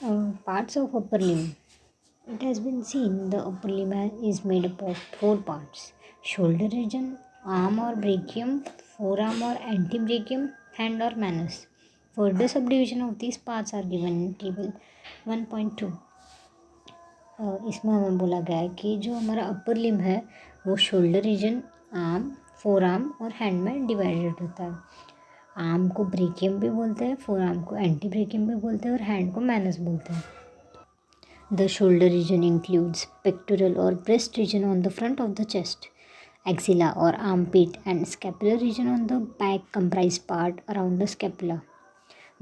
Parts of upper limb. It has been seen the upper limb is made up of four parts: shoulder region, arm or brachium, forearm or antebrachium, hand or manus. Further subdivision of these parts are given in table 1.2. इसमें हमें बोला गया है कि जो हमारा अपर limb है वो shoulder region, arm, forearm और हैंड में डिवाइडेड होता है। आर्म को ब्रेकियम भी बोलते हैं, फोर आर्म को एंटी ब्रेकियम भी बोलते हैं और हैंड को मैनस बोलते हैं। The shoulder region includes pectoral और breast region on the front of the chest, axilla और armpit and scapular region on the back comprise part around the scapula.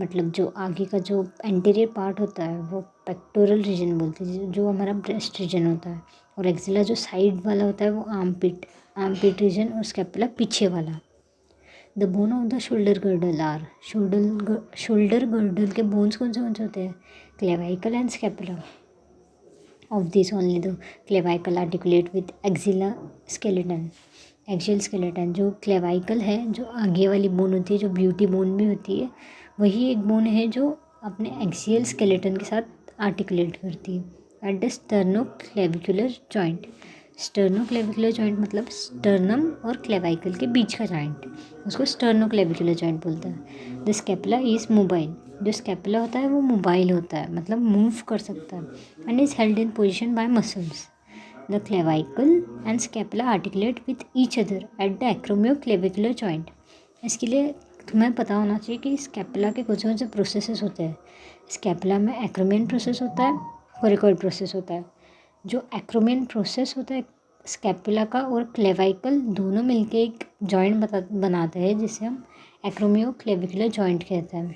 मतलब जो आगे का जो एंटीरियर पार्ट होता है वो पेक्टोरल रीजन बोलते हैं, जो हमारा ब्रेस्ट रीजन होता है, और एक्सिला जो साइड वाला होता है वो आर्मपिट रीजन, और स्कैपुला पीछे वाला। The bone of the shoulder girdle are, shoulder girdle के बोन्स कौन से होते हैं? Clavicle and scapula. Of this only the clavicle articulate with axilla skeleton, axial skeleton. जो क्लेवाइकल है, जो आगे वाली बोन होती है, जो ब्यूटी बोन भी होती है, वही एक बोन है जो अपने एक्सियल स्केलेटन के साथ आर्टिकुलेट करती है। At the sternoclavicular joint, sternoclavicular joint मतलब स्टर्नम और क्लेवाइकल के बीच का जॉइंट, उसको स्टर्नोक्लेविकुलर जॉइंट बोलते हैं। द स्कैपुला इज मोबाइल, जो स्कैपुला होता है वो मोबाइल होता है, मतलब मूव कर सकता है। And is held in position by muscles. The clavicle and scapula articulate with each other at the acromioclavicular joint. इसके लिए तुम्हें पता होना चाहिए कि स्कैपुला के कौन से प्रोसेसेस होते हैं। स्कैपुला में एक्रोमियन प्रोसेस होता है, कोरिकॉइड प्रोसेस होता है। जो एक्रोमियन प्रोसेस होता है स्कैपुला का और क्लेवाइकल दोनों मिलके एक जॉइंट बनाते हैं, जिसे हम एक्रोमियोक्लेविकुलर जॉइंट कहते हैं।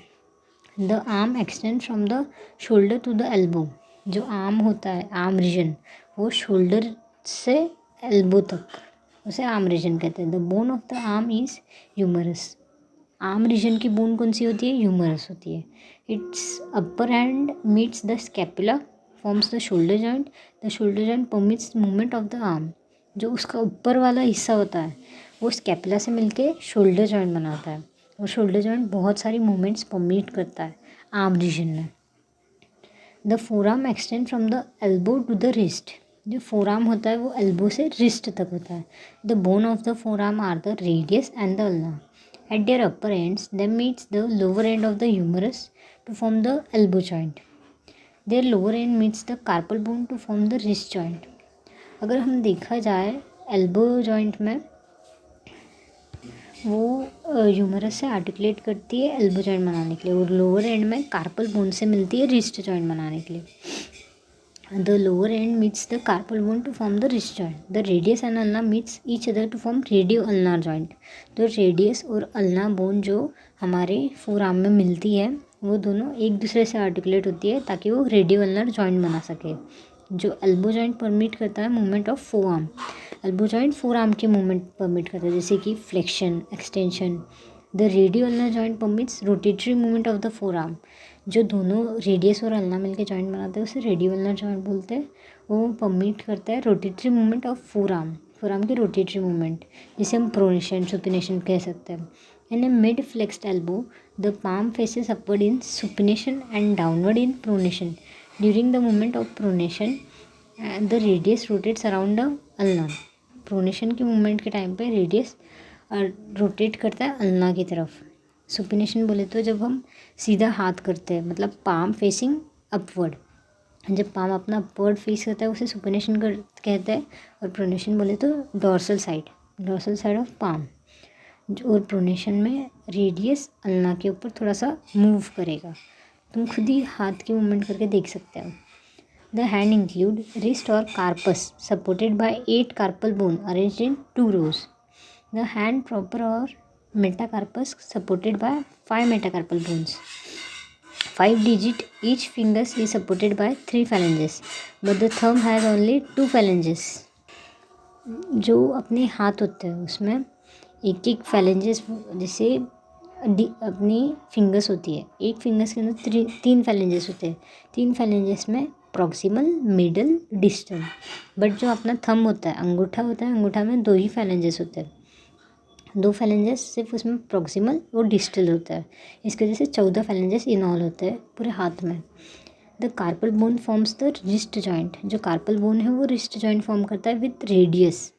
The arm extend from the shoulder to the elbow, जो आर्म होता है, आर्म रीजन, वो शोल्डर से एल्बो तक, उसे आर्म रीजन कहते हैं। The bone of the arm is humerus, arm region की बोन कौन सी होती है? ह्यूमरस होती है। Its upper hand meets the scapula forms the shoulder joint, the shoulder joint permits movement of the arm. जो उसका ऊपर वाला हिस्सा होता है वो स्कैपुला से मिलके शोल्डर जॉइंट बनाता है, और शोल्डर जॉइंट बहुत सारी मूवमेंट्स परमिट करता है आर्म रीजन में। The forearm extend from the elbow to the wrist, जो फोर आर्म होता है वो एल्बो से रिस्ट तक होता है। The bone of the forearm are the radius and the ulna. At their upper ends, them meets the lower end of the humerus to form the elbow joint. Their lower end meets the carpal bone to form the wrist joint. अगर हम देखा जाए elbow joint में वो humerus से articulate करती है elbow joint बनाने के लिए, और लोअर एंड में कार्पल बोन से मिलती है रिस्ट जॉइंट बनाने के लिए। The lower end meets the carpal bone to form the wrist joint. The radius and ulna meets each other to form radio-ulnar joint. तो रेडियस और अल्ना बोन जो हमारे फोर आर्म में मिलती है वो दोनों एक दूसरे से आर्टिकुलेट होती है ताकि वो रेडियो अल्नर जॉइंट बना सके। जो एल्बो जॉइंट परमिट करता है movement of forearm, elbow joint forearm की मूवमेंट परमिट करता है, जैसे कि flexion, extension. The radioulnar joint permits rotatory movement of the forearm. जो दोनों रेडियस और अल्ना मिलकर जॉइंट बनाते हैं उसे रेडियो अल्नर जॉइंट बोलते हैं। वो परमिट करता है rotatory movement of forearm की रोटेटरी मूवमेंट, जिसे हम प्रोनेशन सुपिनेशन कह सकते हैं। In a mid flexed elbow the palm faces upward in supination and downward in pronation. During the movement of pronation the radius rotates around the ulna. प्रोनेशन की movement के time पे radius rotate करता है ulna की तरफ। Supination बोले तो जब हम सीधा हाथ करते हैं, मतलब पाम फेसिंग अपवर्ड, जब पाम अपना अपवर्ड फेस करता है उसे सुपिनेशन कहते हैं। और प्रोनेशन बोले तो डॉर्सल साइड ऑफ पाम। और प्रोनेशन में रेडियस अल्ना के ऊपर थोड़ा सा मूव करेगा। तुम खुद ही हाथ की मूवमेंट करके देख सकते हो। द हैंड इंक्लूड रिस्ट और carpus supported by 8 carpal bone arranged in 2 rows. The hand proper or metacarpus supported by 5 metacarpal bones. 5 digit each fingers is supported by 3 phalanges, but the thumb has only 2 phalanges. जो अपने हाथ होते हैं उसमें एक एक phalanges, जैसे अपनी फिंगर्स होती है, एक फिंगर्स के अंदर 3 फैलेंजेस होते हैं। 3 फैलेंजेस में प्रॉक्सिमल, मिडल, डिस्टल। बट जो अपना थंब होता है, अंगूठा होता है, अंगूठा में 2 ही फैलेंजेस होते हैं, 2 फैलेंजेस सिर्फ उसमें प्रॉक्सिमल और डिस्टल होता है। इसकी वजह से 14 फैलेंजेस इन ऑल होते हैं पूरे हाथ में। The carpal bone forms the wrist joint, जो कार्पल बोन है वो रिस्ट जॉइंट फॉर्म करता है with radius.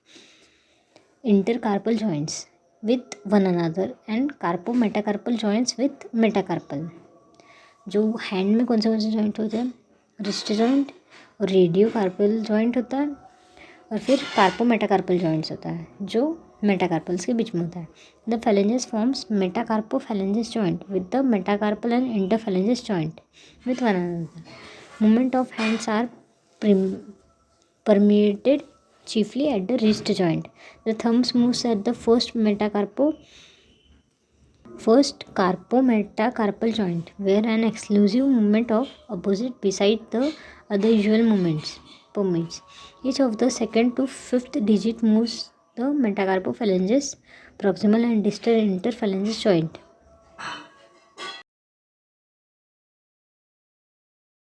Intercarpal joints with one another and carpometacarpal joints with metacarpal. जो हैंड में कौन से जॉइंट होते हैं? रिस्ट जॉइंट और रेडियो कार्पल जॉइंट होता है, और फिर कार्पो मेटाकार्पल जॉइंट्स होता है जो मेटाकार्पल्स के बीच में होता है. The phalanges forms metacarpophalangeal joint with the metacarpal and interphalangeal joint with one another. Movement of hands are permeated chiefly at the wrist joint. The thumbs moves at the first carpometacarpal joint, where an exclusive movement of opposite beside the other usual movements permits. Each of the second to fifth digit moves the metacarpophalanges, proximal and distal interphalanges joint.